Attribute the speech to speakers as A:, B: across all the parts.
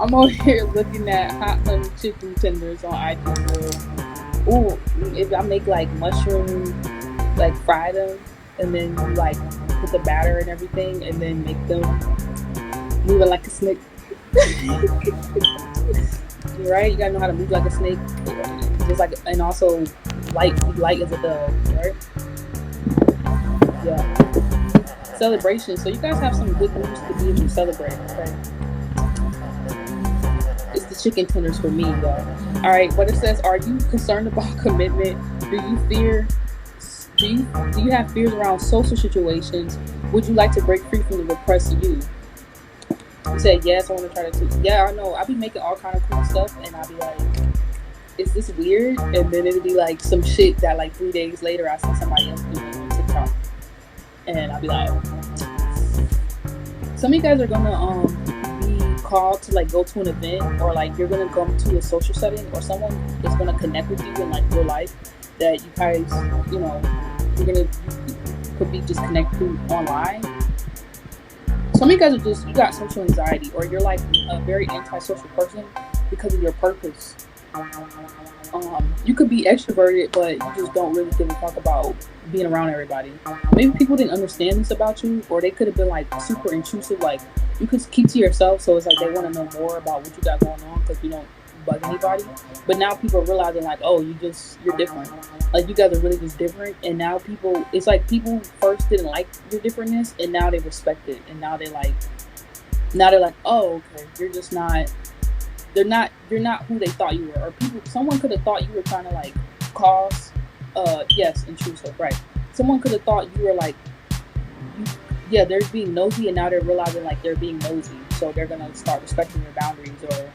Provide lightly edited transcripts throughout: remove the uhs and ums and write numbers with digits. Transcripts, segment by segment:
A: I'm over here looking at hot honey chicken tenders on IG. Ooh, if I make like mushroom, like fry them, and then you like put the batter and everything, and then make them moving like a snake. Right? You gotta know how to move like a snake, just like, and also light as a dove, right? Yeah. Celebration. So you guys have some good news to be able to celebrate. Okay, it's the chicken tenders for me, y'all. All right. What it says: are you concerned about commitment? Do you fear? Do you have fears around social situations? Would you like to break free from the repressed you? You said yes. I want to try to. Yeah, I know. I'll be making all kind of cool stuff, and I'll be like, "Is this weird?" And then it'll be like some shit that like 3 days later I see somebody else doing on TikTok, and I'll be like, some of you guys are gonna be called to like go to an event, or like you're gonna go to a social setting, or someone is gonna connect with you in like real life that you guys, you know, you could be just connected online. Some of you guys are just, you got social anxiety, or you're like a very antisocial person because of your purpose. You could be extroverted, but you just don't really give a fuck about being around everybody. Maybe people didn't understand this about you, or they could have been like super intrusive. Like you could keep to yourself, so it's like they want to know more about what you got going on because you don't bug anybody. But now people are realizing like, oh, you're different. Like you guys are really just different, and now people, it's like people first didn't like your differentness, and now they respect it, and now they're like, oh, okay, you're just not you're not who they thought you were. Or someone could have thought you were trying to like cause yes, intrusive, right? Someone could have thought you were like, yeah, they're being nosy, and now they're realizing like they're being nosy, so they're gonna start respecting your boundaries, or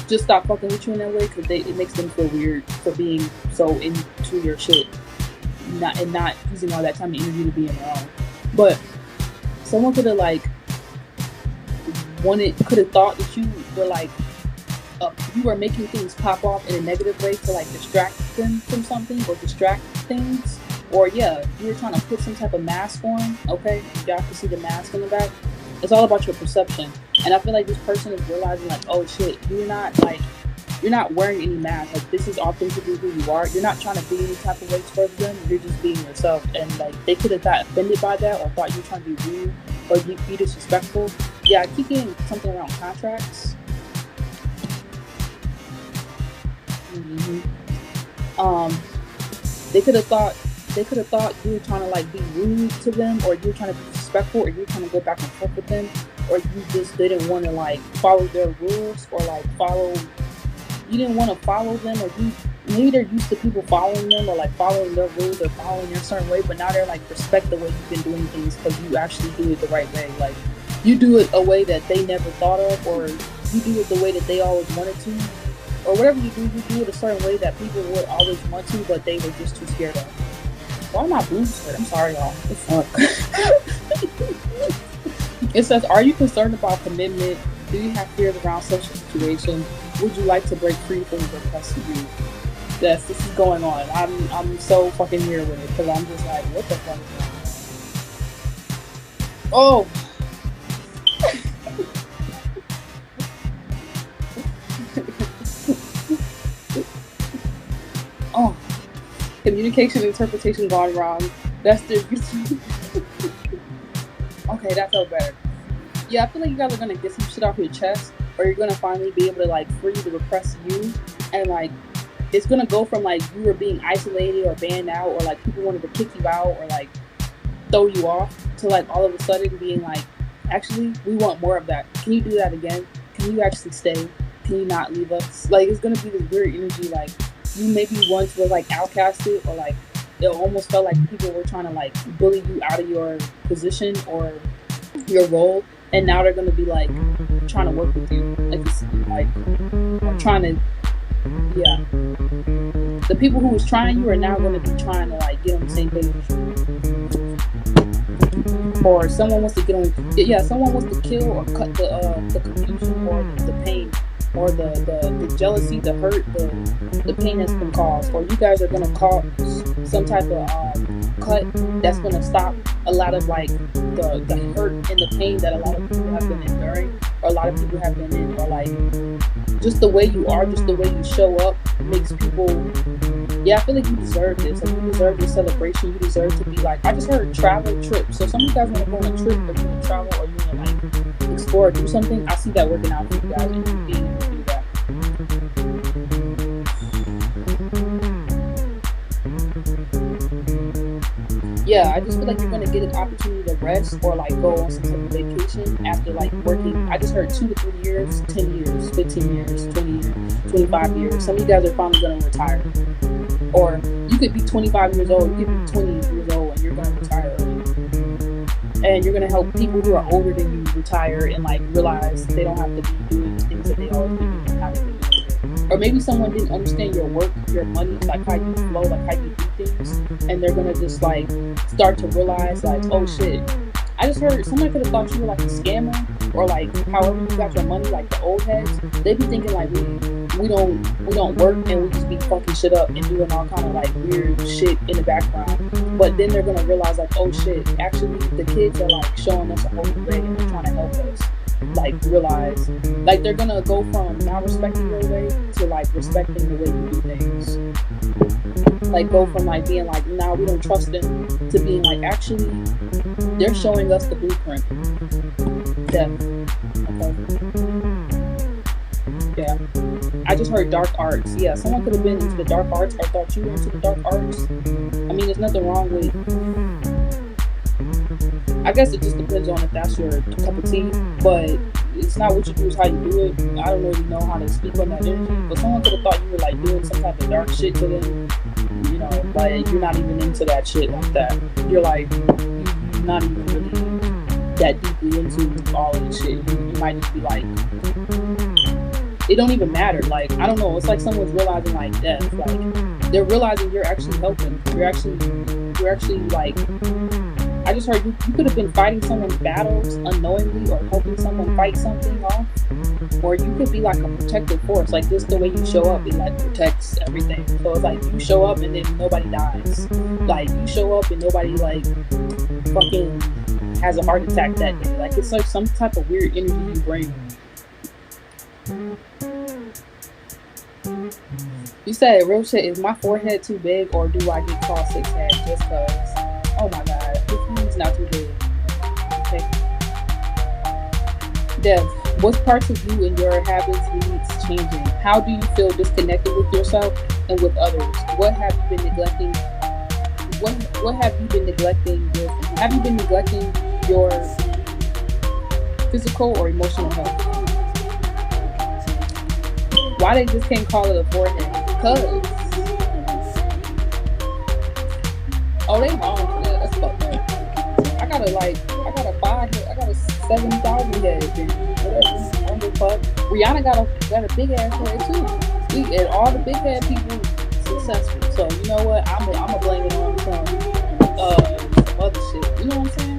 A: just stop fucking with you in that way, because it makes them feel weird for being so into your shit, not using all that time and energy to be in their own. But someone could have like could have thought that you were like, you are making things pop off in a negative way to like distract them from something, or distract things, or yeah, you were trying to put some type of mask on. Okay, y'all can see the mask in the back. It's all about your perception, and I feel like this person is realizing like, oh shit, you're not wearing any mask. Like this is authentically who you are. You're not trying to be any type of way towards them. You're just being yourself, and like they could have got offended by that, or thought you were trying to be rude or be disrespectful. Yeah, I keep getting something around contracts. Um, they could have thought you were trying to like be rude to them, or you were trying to be disrespectful, or you were trying to go back and forth with them, or you just didn't want to like follow their rules, or like you didn't want to follow them, or maybe they're used to people following them, or like following their rules, or following your certain way, but now they're like respect the way you've been doing things because you actually do it the right way. Like you do it a way that they never thought of, or you do it the way that they always wanted to, or whatever you do it a certain way that people would always want to, but they were just too scared of. Why am I boobs hurt? I'm sorry, y'all. It's fuck. It says, are you concerned about commitment? Do you have fears around social situations? Would you like to break free from the repressed you? Yes, this is going on. I'm so fucking here with it, because I'm just like, what the fuck is going on? Oh. Oh. Communication interpretation gone wrong. That's the okay, that felt better. Yeah, I feel like you guys are gonna get some shit off your chest, or you're gonna finally be able to like free the repressed you, and like it's gonna go from like you were being isolated or banned out, or like people wanted to kick you out, or like throw you off, to like all of a sudden being like, actually, we want more of that. Can you do that again? Can you actually stay? Can you not leave us? Like it's gonna be this weird energy, like you maybe once were like outcasted, or like it almost felt like people were trying to like bully you out of your position or your role, and now they're gonna be like trying to work with you, like it's like trying to, yeah. The people who was trying you are now gonna be trying to like get on the same page with you, or someone wants to get on. Yeah, someone wants to kill or cut the confusion, or the pain, or the jealousy, the hurt, the pain that's been caused, or you guys are gonna cause some type of cut that's gonna stop a lot of like the hurt and the pain that a lot of people have been enduring, or a lot of people have been in, or like just the way you are, just the way you show up makes people. Yeah, I feel like you deserve this. Like, you deserve this celebration. You deserve to be like. I just heard travel trip. So some of you guys want to go on a trip, or you want to travel, or you want to like explore, or do something. I see that working out for you guys, and you being able to do that. Yeah, I just feel like you're gonna get an opportunity to rest or like go on some type of vacation after like working. I just heard 2 to 3 years, 10 years, 15 years, 20 years, 25 years. Some of you guys are finally gonna retire, or you could be 25 years old, you could be 20 years old, and you're gonna retire early. And you're gonna help people who are older than you retire and like realize they don't have to be doing the things that they always been doing, how they've been doing it. Or maybe someone didn't understand your work, your money, like how you flow, like how you do things, and they're gonna just like start to realize like, oh shit. I just heard somebody could have thought you were like a scammer, or like however you got your money, like the old heads. They be thinking like we don't work and we just be fucking shit up and doing all kind of like weird shit in the background. But then they're gonna realize like, oh shit, actually the kids are like showing us a whole new way and they're trying to help us like realize, like they're gonna go from not respecting your way to like respecting the way you do things. Like go from like being like, nah, we don't trust them, to being like, actually they're showing us the blueprint. Yeah. Okay. Yeah. I just heard dark arts. Yeah, someone could have been into the dark arts or thought you were into the dark arts. I mean, there's nothing wrong with. I guess it just depends on if that's your cup of tea, but it's not what you do, it's how you do it. I don't really know how to speak on that energy, but someone could have thought you were like doing some type of dark shit to them. You know, like you're not even into that shit like that. You're like, you're not even really that deeply into all of this shit. You might just be like, it don't even matter. Like, I don't know. It's like someone's realizing like death. Like they're realizing you're actually helping. You're actually like. I just heard you could have been fighting someone's battles unknowingly, or helping someone fight something off, or you could be like a protective force. Like this, the way you show up, it like protects everything. So it's like you show up and then nobody dies. Like you show up and nobody like fucking has a heart attack that day. Like it's like some type of weird energy you bring. You said real shit. Is my forehead too big, or do I get called 6 head just cause? Oh my god, it's not too big. Okay. Dev, what parts of you and your habits needs changing? How do you feel disconnected with yourself and with others? What have you been neglecting? What have you been neglecting? Have you been neglecting your physical or emotional health? Why they just can't call it a forehead? Because oh, they wrong for that. That's fucked up. I got a 7,000 head. Whatever. I don't give a fuck. Rihanna got a big ass head too. And all the big head people successful. So you know what? I'm gonna blame it on some other shit. You know what I'm saying?